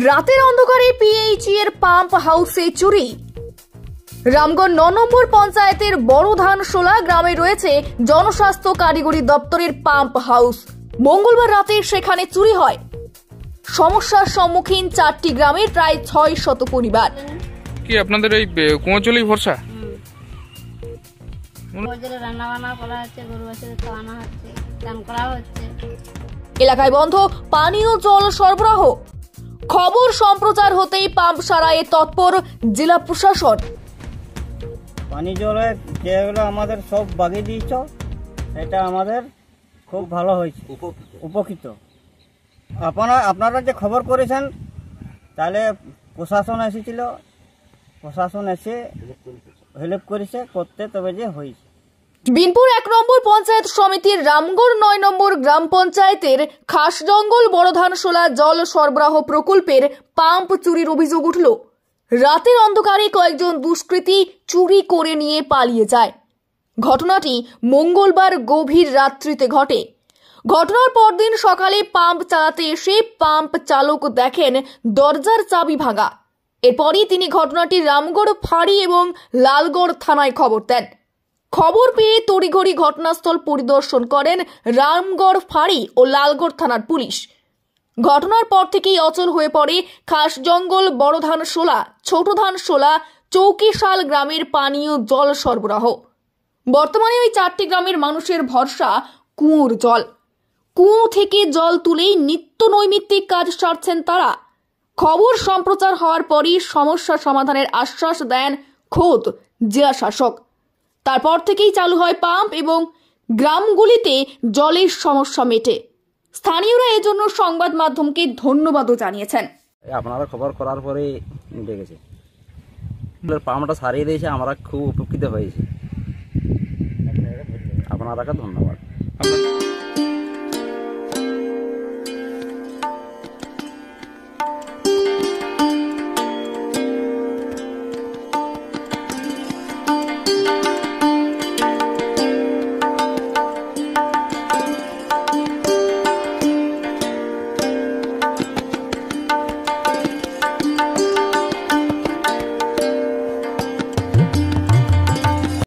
রাতের অন্ধকারে পিএইচই এর পাম্প হাউসে চুরি। রামগড় ৯ নম্বর পঞ্চায়েতের বড়ধানশোলা গ্রামে রয়েছে জনস্বাস্থ্য কারিগরি দপ্তরের পাম্প হাউস। মঙ্গলবার রাতে সেখানে চুরি হয়। সমস্যার সম্মুখীন ৪টি গ্রামের প্রায় ৬০০ পরিবার। কি আপনাদের এই কুয়োচলেই ভরসা? রান্না বান্না করা হচ্ছে, গরু বাছুর খাওয়ানো হচ্ছে, চান করা হচ্ছে। এলাকায় বন্ধ পানীয় জল সরবরাহ। খবর সম্প্রচার হতেই পাম্প সারাইয়ে তৎপর জেলা প্রশাসন। পানি জলে যেগুলো আমাদের সব বাগিয়ে দিয়েছ, এটা আমাদের খুব ভালো হয়েছে, উপকৃত। আপনারা যে খবর করেছেন, তাহলে প্রশাসন এসেছিল, প্রশাসন এসে হেল্প করেছে করতে, তবে যে হয়েছে। বিনপুর ১ নম্বর পঞ্চায়েত সমিতির রামগড় ৯ নম্বর গ্রাম পঞ্চায়েতের খাসজঙ্গল বড়ধানশোলা জল সরবরাহ প্রকল্পের পাম্প চুরির অভিযোগ উঠল। রাতের অন্ধকারে কয়েকজন দুষ্কৃতী চুরি করে নিয়ে পালিয়ে যায়। ঘটনাটি মঙ্গলবার গভীর রাত্রিতে ঘটে। ঘটনার পরদিন সকালে পাম্প চালাতে এসে পাম্প চালক দেখেন দরজার চাবি ভাঙা। এরপরই তিনি ঘটনাটি রামগড় ফাঁড়ি এবং লালগড় থানায় খবর দেন। খবর পেয়ে তড়িঘড়ি ঘটনাস্থল পরিদর্শন করেন রামগড় ফাঁড়ি ও লালগড় থানার পুলিশ। ঘটনার পর থেকেই অচল হয়ে পড়ে খাসজঙ্গল বড়ধানশোলা, ছোটধানশোলা, চৌকিশাল গ্রামের পানীয় জল সরবরাহ। বর্তমানে ওই ৪টি গ্রামের মানুষের ভরসা কুয়োর জল। কুয়ো থেকে জল তুলেই নিত্য নৈমিত্তিক কাজ সারছেন তারা। খবর সম্প্রচার হওয়ার পরই সমস্যা সমাধানের আশ্বাস দেন খোদ জেলা শাসক। তারপর থেকেই চালু হয় পাম্প এবং গ্রামগুলিতে জলের সমস্যা মেটে। স্থানীয়রা এজন্য সংবাদ মাধ্যমকে ধন্যবাদও জানিয়েছেন। আপনারা খবর করার পরে দেখেছে পাম্পটা সারিয়ে দিয়েছে, আমরা খুব উপকৃত হয়েছি। আপনারা ধন্যবাদ।